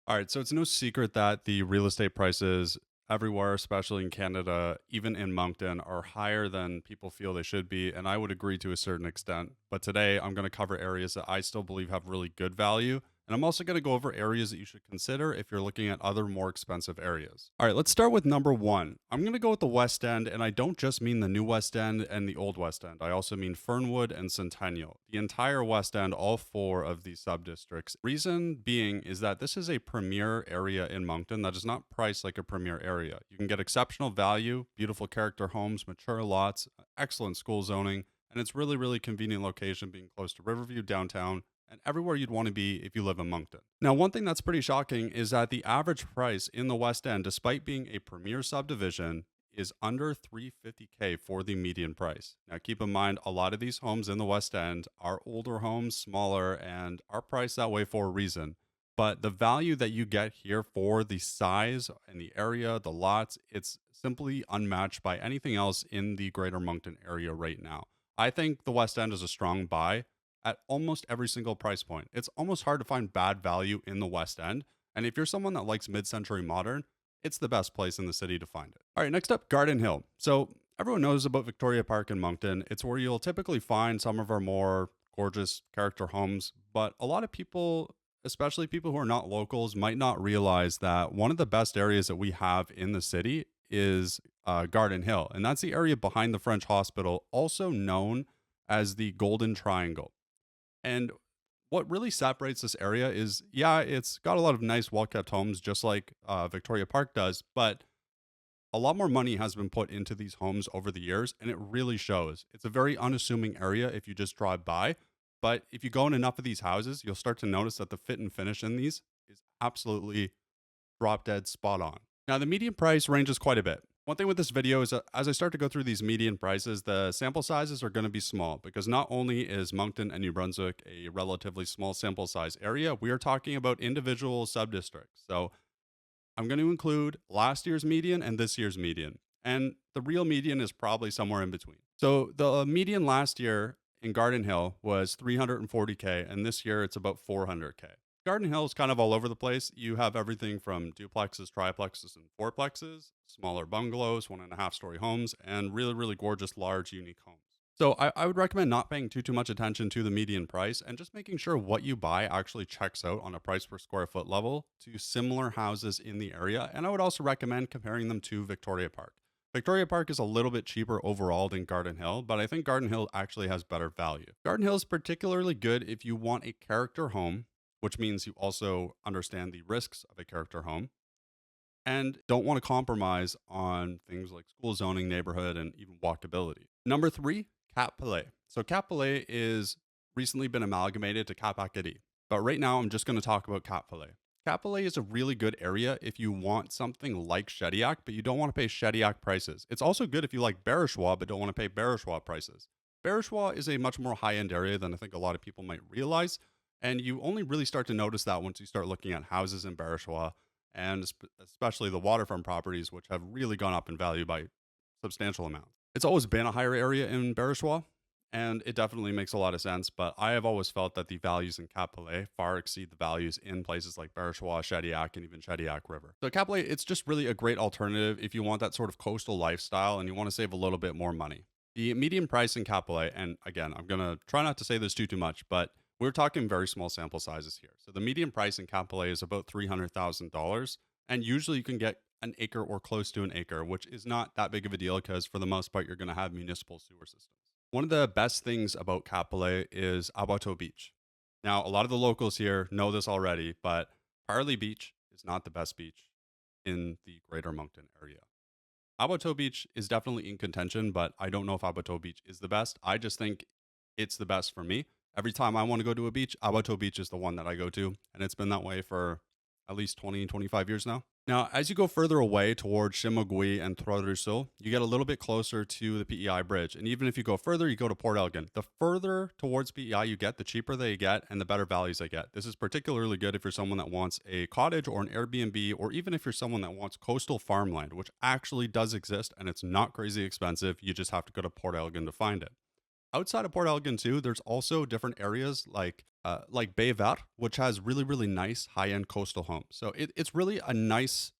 All right, so it's no secret that the real estate prices everywhere, especially in Canada, even in Moncton, are higher than people feel they should be. And I would agree to a certain extent. But today I'm going to cover areas that I still believe have really good value. And I'm also going to go over areas that you should consider if you're looking at other more expensive areas. All right, let's start with number one. I'm going to go with the West End, and I don't just mean the new West End and the old West End. I also mean Fernwood and Centennial, the entire West End, all four of these subdistricts. Reason being is that this is a premier area in Moncton that is not priced like a premier area. You can get exceptional value, beautiful character homes, mature lots, excellent school zoning, and it's really, really convenient location being close to Riverview downtown and everywhere you'd want to be if you live in Moncton. Now, one thing that's pretty shocking is that the average price in the West End, despite being a premier subdivision, is under 350K for the median price. Now, keep in mind, a lot of these homes in the West End are older homes, smaller, and are priced that way for a reason. But the value that you get here for the size and the area, the lots, it's simply unmatched by anything else in the greater Moncton area right now. I think the West End is a strong buy at almost every single price point. It's almost hard to find bad value in the West End. And if you're someone that likes mid century modern, it's the best place in the city to find it. All right, next up, Garden Hill. So everyone knows about Victoria Park in Moncton. It's where you'll typically find some of our more gorgeous character homes, but a lot of people, especially people who are not locals, might not realize that one of the best areas that we have in the city is Garden Hill. And that's the area behind the French Hospital, also known as the Golden Triangle. And what really separates this area is, yeah, it's got a lot of nice, well kept homes, just like Victoria Park does, but a lot more money has been put into these homes over the years, and it really shows. It's a very unassuming area if you just drive by. But if you go in enough of these houses, you'll start to notice that the fit and finish in these is absolutely drop dead spot on. Now, the median price ranges quite a bit. One thing with this video is that as I start to go through these median prices, the sample sizes are going to be small because not only is Moncton and New Brunswick a relatively small sample size area, we are talking about individual subdistricts. So I'm going to include last year's median and this year's median. And the real median is probably somewhere in between. So the median last year in Garden Hill was 340K, and this year it's about 400K. Garden Hill is kind of all over the place. You have everything from duplexes, triplexes, and fourplexes, smaller bungalows, 1.5 story homes, and really, really gorgeous, large, unique homes. So I would recommend not paying too much attention to the median price and just making sure what you buy actually checks out on a price per square foot level to similar houses in the area. And I would also recommend comparing them to Victoria Park. Victoria Park is a little bit cheaper overall than Garden Hill, but I think Garden Hill actually has better value. Garden Hill is particularly good if you want a character home, which means you also understand the risks of a character home and don't want to compromise on things like school zoning, neighborhood, and even walkability. Number three, Cap Palais. So Cap Palais is recently been amalgamated to Cap Acadie, but right now I'm just going to talk about Cap Palais. Cap Palais is a really good area if you want something like Shediac, but you don't want to pay Shediac prices. It's also good if you like Barachois, but don't want to pay Barachois prices. Barachois is a much more high end area than I think a lot of people might realize. And you only really start to notice that once you start looking at houses in Barachois and especially the waterfront properties, which have really gone up in value by substantial amounts. It's always been a higher area in Barachois, and it definitely makes a lot of sense. But I have always felt that the values in Cap Palais far exceed the values in places like Barachois, Shediac, and even Shediac River. So Cap Palais, it's just really a great alternative if you want that sort of coastal lifestyle and you want to save a little bit more money. The median price in Cap Palais, and again, I'm going to try not to say this too much, but we're talking very small sample sizes here. So the median price in Cap Palais is about $300,000. And usually you can get an acre or close to an acre, which is not that big of a deal because for the most part, you're going to have municipal sewer systems. One of the best things about Cap Palais is Abateau Beach. Now, a lot of the locals here know this already, but Parley Beach is not the best beach in the greater Moncton area. Abateau Beach is definitely in contention, but I don't know if Abateau Beach is the best. I just think it's the best for me. Every time I want to go to a beach, Abateau Beach is the one that I go to. And it's been that way for at least 20, 25 years now. Now, as you go further away towards Chimagui and Trois-Ruisseaux, you get a little bit closer to the PEI bridge. And even if you go further, you go to Port Elgin. The further towards PEI you get, the cheaper they get and the better values they get. This is particularly good if you're someone that wants a cottage or an Airbnb, or even if you're someone that wants coastal farmland, which actually does exist and it's not crazy expensive. You just have to go to Port Elgin to find it. Outside of Port Elgin too, there's also different areas like Baie Verte, which has really really nice high end coastal homes. So it's really a nice,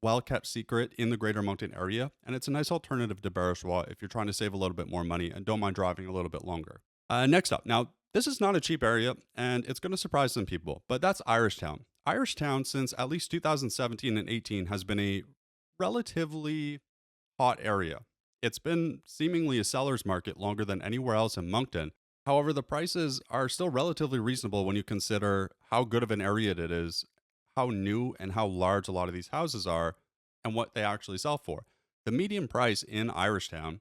well kept secret in the Greater Moncton area, and it's a nice alternative to Barishaw if you're trying to save a little bit more money and don't mind driving a little bit longer. Next up, now this is not a cheap area, and it's going to surprise some people, but that's Irishtown. Irishtown, since at least 2017 and 18, has been a relatively hot area. It's been seemingly a seller's market longer than anywhere else in Moncton. However, the prices are still relatively reasonable when you consider how good of an area it is, how new and how large a lot of these houses are, and what they actually sell for. The median price in Irishtown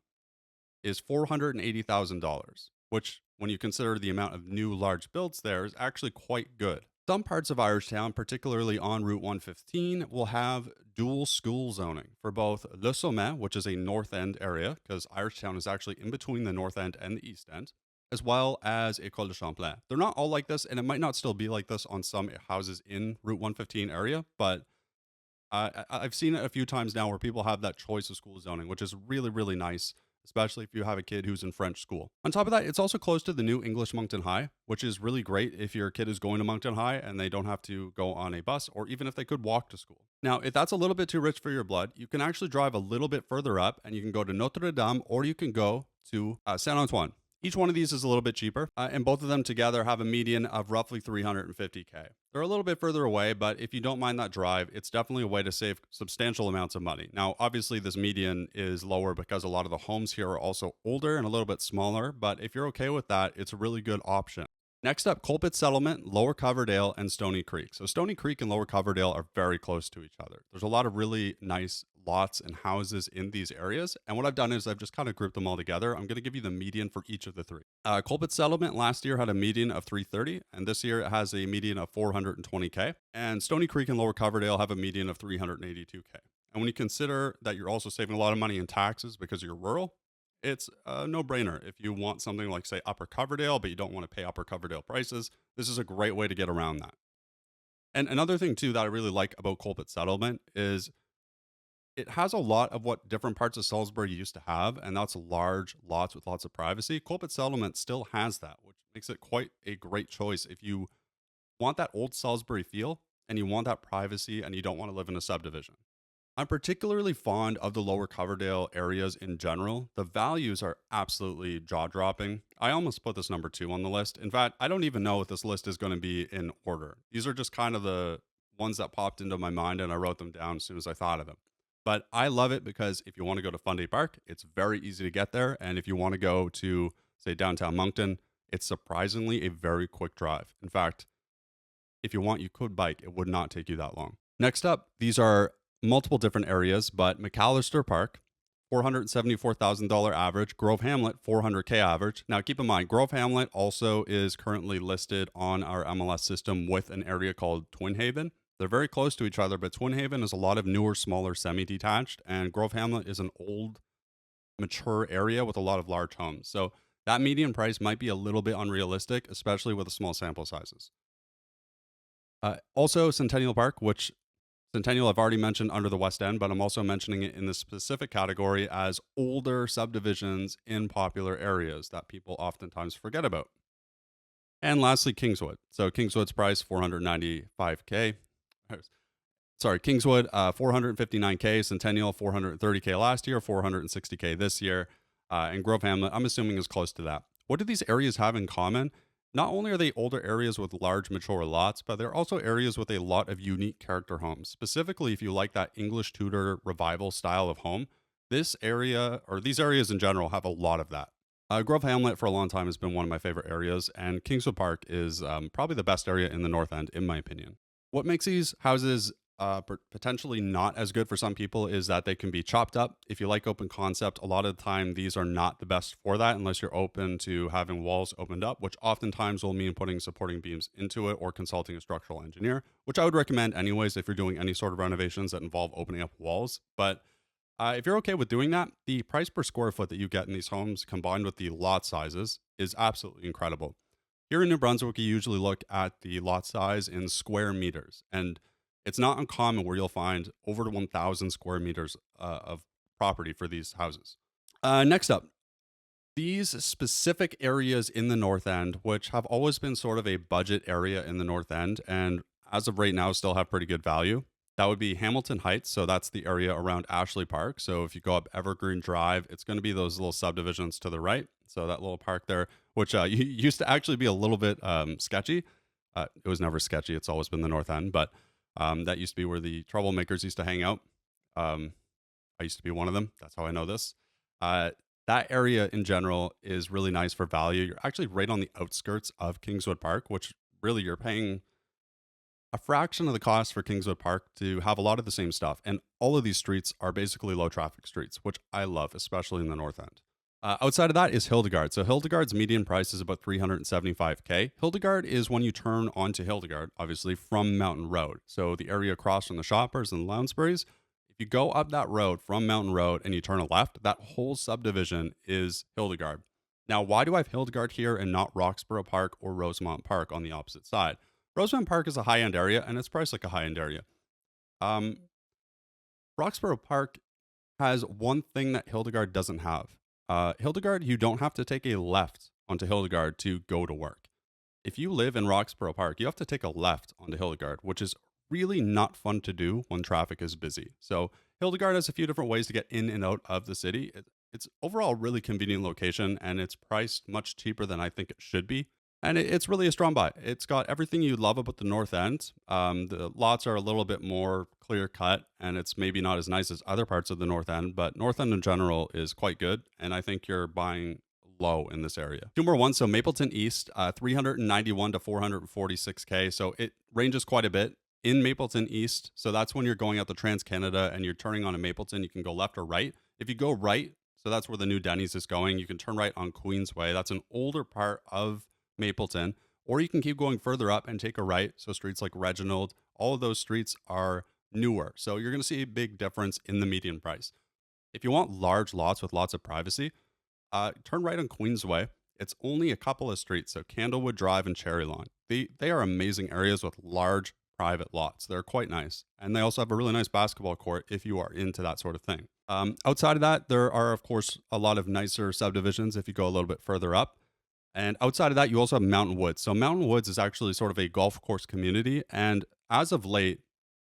is $480,000, which, when you consider the amount of new large builds there, is actually quite good. Some parts of Irishtown, particularly on Route 115, will have dual school zoning for both Le Sommet, which is a North End area, because Irishtown is actually in between the North End and the East End, as well as École de Champlain. They're not all like this, and it might not still be like this on some houses in Route 115 area, but I've seen it a few times now where people have that choice of school zoning, which is really, really nice, especially if you have a kid who's in French school. On top of that, it's also close to the new English Moncton High, which is really great if your kid is going to Moncton High and they don't have to go on a bus, or even if they could walk to school. Now, if that's a little bit too rich for your blood, you can actually drive a little bit further up and you can go to Notre Dame, or you can go to Saint Antoine. Each one of these is a little bit cheaper, and both of them together have a median of roughly 350K. They're a little bit further away, but if you don't mind that drive, it's definitely a way to save substantial amounts of money. Now, obviously, this median is lower because a lot of the homes here are also older and a little bit smaller, but if you're okay with that, it's a really good option. Next up, Colpit Settlement, Lower Coverdale, and Stony Creek. So Stony Creek and Lower Coverdale are very close to each other. There's a lot of really nice lots and houses in these areas. And what I've done is I've just kind of grouped them all together. I'm going to give you the median for each of the three. Colpit Settlement last year had a median of 330, and this year it has a median of 420K. And Stony Creek and Lower Coverdale have a median of 382K. And when you consider that you're also saving a lot of money in taxes because you're rural, it's a no-brainer. If you want something like, say, Upper Coverdale, but you don't want to pay Upper Coverdale prices, this is a great way to get around that. And another thing, too, that I really like about Colpit Settlement is it has a lot of what different parts of Salisbury used to have, and that's large lots with lots of privacy. Colpit Settlement still has that, which makes it quite a great choice if you want that old Salisbury feel and you want that privacy and you don't want to live in a subdivision. I'm particularly fond of the Lower Coverdale areas in general. The values are absolutely jaw dropping. I almost put this number two on the list. In fact, I don't even know if this list is going to be in order. These are just kind of the ones that popped into my mind and I wrote them down as soon as I thought of them. But I love it because if you want to go to Funday Park, it's very easy to get there. And if you want to go to, say, downtown Moncton, it's surprisingly a very quick drive. In fact, if you want, you could bike. It would not take you that long. Next up, these are multiple different areas, but McAllister Park, $474,000 average. Grove Hamlet, 400K average. Now, keep in mind, Grove Hamlet also is currently listed on our MLS system with an area called Twin Haven. They're very close to each other, but Twin Haven is a lot of newer, smaller, semi-detached, and Grove Hamlet is an old, mature area with a lot of large homes. So that median price might be a little bit unrealistic, especially with the small sample sizes. Also, Centennial Park, which Centennial I've already mentioned under the West End, but I'm also mentioning it in the specific category as older subdivisions in popular areas that people oftentimes forget about. And lastly, Kingswood. So Kingswood's price, 495K. Sorry, Kingswood, 459K. Centennial, 430K last year, 460K this year. And Grove Hamlet, I'm assuming, is close to that. What do these areas have in common? Not only are they older areas with large mature lots, but they're also areas with a lot of unique character homes. Specifically, if you like that English Tudor revival style of home, this area, or these areas in general, have a lot of that. Grove Hamlet for a long time has been one of my favorite areas, and Kingswood Park is probably the best area in the North End, in my opinion. What makes these houses potentially not as good for some people is that they can be chopped up. If you like open concept, a lot of the time these are not the best for that unless you're open to having walls opened up, which oftentimes will mean putting supporting beams into it or consulting a structural engineer, which I would recommend anyways if you're doing any sort of renovations that involve opening up walls. But if you're okay with doing that, the price per square foot that you get in these homes combined with the lot sizes is absolutely incredible. Here in New Brunswick, you usually look at the lot size in square meters, and it's not uncommon where you'll find over 1,000 square meters of property for these houses. Next up, These specific areas in the North End, which have always been sort of a budget area in the North End, and as of right now still have pretty good value. That would be Hamilton Heights. So that's the area around Ashley Park. So if you go up Evergreen Drive, it's going to be those little subdivisions to the right. So that little park there, which used to actually be a little bit sketchy. It was never sketchy. It's always been the North End, but that used to be where the troublemakers used to hang out. Um, I used to be one of them. That's how I know this. Uh, that area in general is really nice for value. You're actually right on the outskirts of Kingswood Park, which really you're paying a fraction of the cost for Kingswood Park to have a lot of the same stuff. And all of these streets are basically low traffic streets, which I love, especially in the North End. Outside of that is Hildegard. So Hildegard's median price is about 375K. Hildegard is when you turn onto Hildegard, obviously from Mountain Road. So the area across from the Shoppers and the Lounsburys. If you go up that road from Mountain Road and you turn a left, that whole subdivision is Hildegard. Now, why do I have Hildegard here and not Roxborough Park or Rosemont Park on the opposite side? Rosemont Park is a high end area and it's priced like a high end area. Um, Roxborough Park has one thing that Hildegard doesn't have. Hildegard, you don't have to take a left onto Hildegard to go to work. If you live in Roxborough Park, you have to take a left onto Hildegard, which is really not fun to do when traffic is busy. So Hildegard has a few different ways to get in and out of the city. It's overall a really convenient location and it's priced much cheaper than I think it should be. And it's really a strong buy. It's got everything you love about the North End. The lots are a little bit more clear cut, and it's maybe not as nice as other parts of the North End, but North End in general is quite good. And I think you're buying low in this area. Two more ones. So Mapleton East, 391 to 446K. So it ranges quite a bit in Mapleton East. So that's when you're going out the Trans Canada and you're turning on a Mapleton. You can go left or right. If you go right, so that's where the new Denny's is going. You can turn right on Queensway. That's an older part of Mapleton, or you can keep going further up and take a right. So streets like Reginald, all of those streets are newer. So you're going to see a big difference in the median price. If you want large lots with lots of privacy, turn right on Queensway. It's only a couple of streets, so Candlewood Drive and Cherry Lawn. They are amazing areas with large private lots. They're quite nice. And they also have a really nice basketball court if you are into that sort of thing. Outside of that, there are, of course, a lot of nicer subdivisions if you go a little bit further up. And outside of that, you also have Mountain Woods. So Mountain Woods is actually sort of a golf course community. And as of late,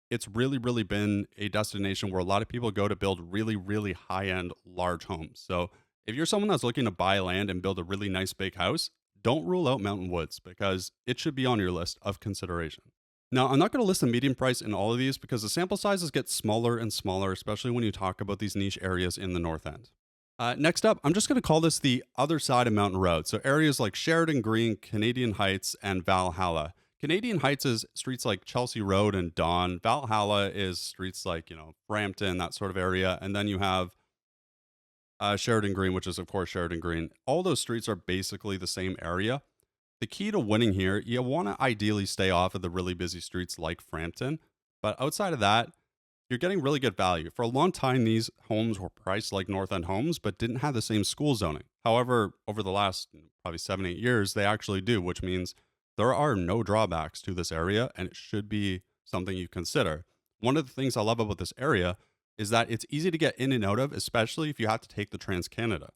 it's really, really been a destination where a lot of people go to build really, really high end, large homes. So if you're someone that's looking to buy land and build a really nice big house, don't rule out Mountain Woods because it should be on your list of consideration. Now, I'm not going to list the median price in all of these because the sample sizes get smaller and smaller, especially when you talk about these niche areas in the North End. Next up, I'm just going to call this the other side of Mountain Road. So areas like Sheridan Green, Canadian Heights, and Valhalla. Canadian Heights is streets like Chelsea Road and Dawn. Valhalla is streets like, Brampton, that sort of area. And then you have Sheridan Green, which is, of course, Sheridan Green. All those streets are basically the same area. The key to winning here, you want to ideally stay off of the really busy streets like Frampton. But outside of that, you're getting really good value. For a long time, these homes were priced like North End homes, but didn't have the same school zoning. However, over the last probably 7-8 years, they actually do, which means there are no drawbacks to this area, and it should be something you consider. One of the things I love about this area is that it's easy to get in and out of, especially if you have to take the Trans Canada.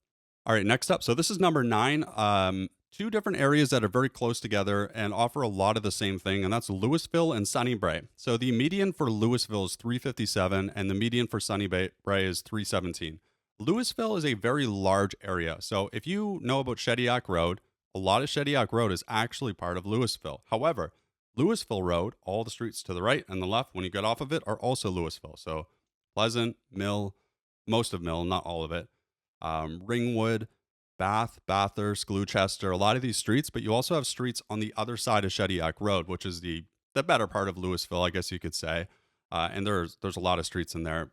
All right, next up. So this is number 9. Two different areas that are very close together and offer a lot of the same thing, and that's Louisville and Sunnybrae. So the median for Louisville is 357, and the median for Sunnybrae is 317. Louisville is a very large area. So if you know about Shediac Road, a lot of Shediac Road is actually part of Louisville. However, Louisville Road, all the streets to the right and the left when you get off of it are also Louisville. So Pleasant, Mill, most of Mill, not all of it, Ringwood, Bath, Bathurst, Gloucester, a lot of these streets, but you also have streets on the other side of Shediac Road, which is the better part of Louisville, I guess you could say. And there's a lot of streets in there.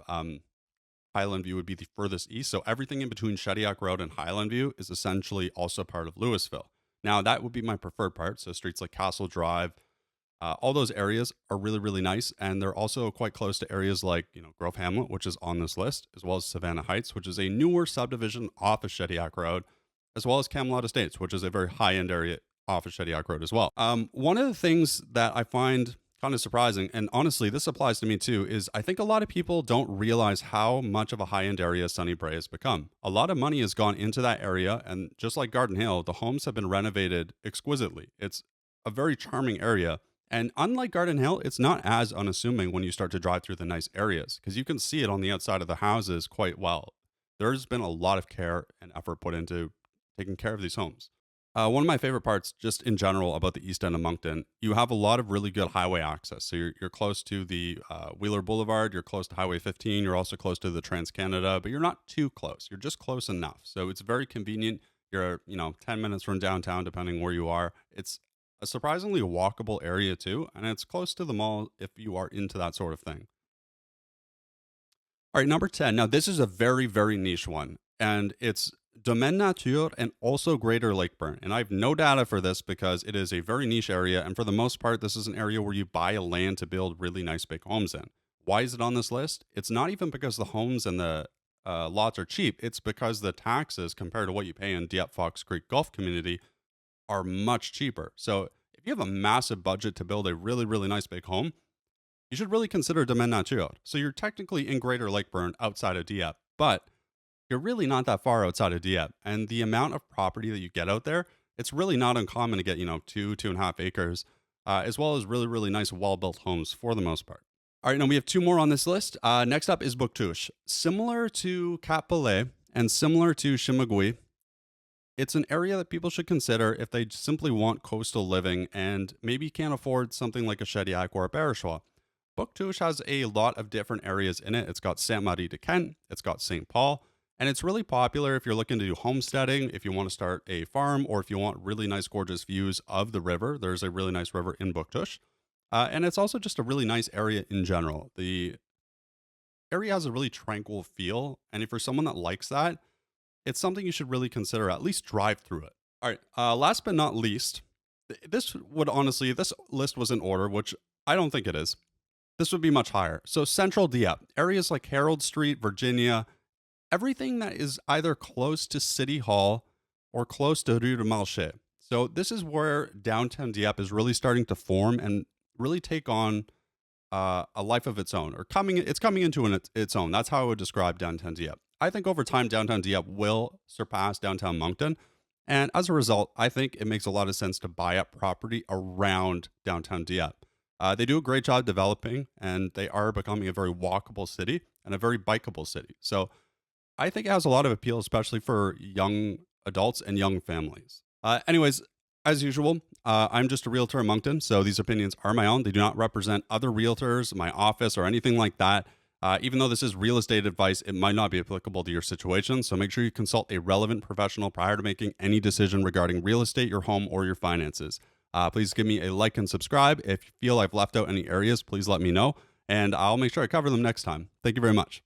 Highland View would be the furthest east. So everything in between Shediac Road and Highland View is essentially also part of Louisville. Now, that would be my preferred part. So streets like Castle Drive, all those areas are really, really nice. And they're also quite close to areas like, Grove Hamlet, which is on this list, as well as Savannah Heights, which is a newer subdivision off of Shediac Road, as well as Camelot Estates, which is a very high-end area off of Shediac Road as well. One of the things that I find Kind of surprising. And honestly, this applies to me too, is I think a lot of people don't realize how much of a high-end area Sunny Brae has become. A lot of money has gone into that area, and just like Garden Hill, the homes have been renovated exquisitely. It's a very charming area. And unlike Garden Hill, it's not as unassuming when you start to drive through the nice areas because you can see it on the outside of the houses quite well. There's been a lot of care and effort put into taking care of these homes. One of my favorite parts, just in general, about the east end of Moncton, you have a lot of really good highway access. So you're close to the Wheeler Boulevard, you're close to Highway 15, you're also close to the Trans Canada, but you're not too close. You're just close enough. So it's very convenient. You're 10 minutes from downtown, depending where you are. It's a surprisingly walkable area too, and it's close to the mall if you are into that sort of thing. All right, number 10. Now, this is a very, very niche one, and it's Domaine Nature and also Greater Lakeburn. And I have no data for this because it is a very niche area. And for the most part, this is an area where you buy a land to build really nice big homes in. Why is it on this list? It's not even because the homes and the lots are cheap. It's because the taxes compared to what you pay in Dieppe Fox Creek Gulf community are much cheaper. So if you have a massive budget to build a really, really nice big home, you should really consider Domaine Nature. So you're technically in Greater Lakeburn outside of Dieppe, but you're really not that far outside of Dieppe. And the amount of property that you get out there, it's really not uncommon to get, 2.5 acres, as well as really, really nice, well built homes for the most part. All right, now we have two more on this list. Next up is Bouctouche. Similar to Cap Palais and similar to Chimagui, it's an area that people should consider if they simply want coastal living and maybe can't afford something like a Shediac or a Barishaw. Bouctouche has a lot of different areas in it. It's got Saint Marie de Kent, it's got St. Paul, and it's really popular if you're looking to do homesteading, if you want to start a farm, or if you want really nice, gorgeous views of the river. There's a really nice river in Bouctouche. And it's also just a really nice area in general. The area has a really tranquil feel. And if you're someone that likes that, it's something you should really consider, at least drive through it. All right. Last but not least, this list was in order, which I don't think it is. This would be much higher. So Central Dieppe, areas like Herald Street, Virginia, everything that is either close to City Hall or close to Rue de Malchet. So this is where downtown Dieppe is really starting to form and really take on a life of its own, or it's coming into its own. That's how I would describe downtown Dieppe. I think over time, downtown Dieppe will surpass downtown Moncton. And as a result, I think it makes a lot of sense to buy up property around downtown Dieppe. They do a great job developing, and they are becoming a very walkable city and a very bikeable city. So I think it has a lot of appeal, especially for young adults and young families. Anyways, as usual, I'm just a realtor in Moncton, so these opinions are my own. They do not represent other realtors, my office, or anything like that. Even though this is real estate advice, it might not be applicable to your situation. So make sure you consult a relevant professional prior to making any decision regarding real estate, your home, or your finances. Please give me a like and subscribe. If you feel I've left out any areas, please let me know, and I'll make sure I cover them next time. Thank you very much.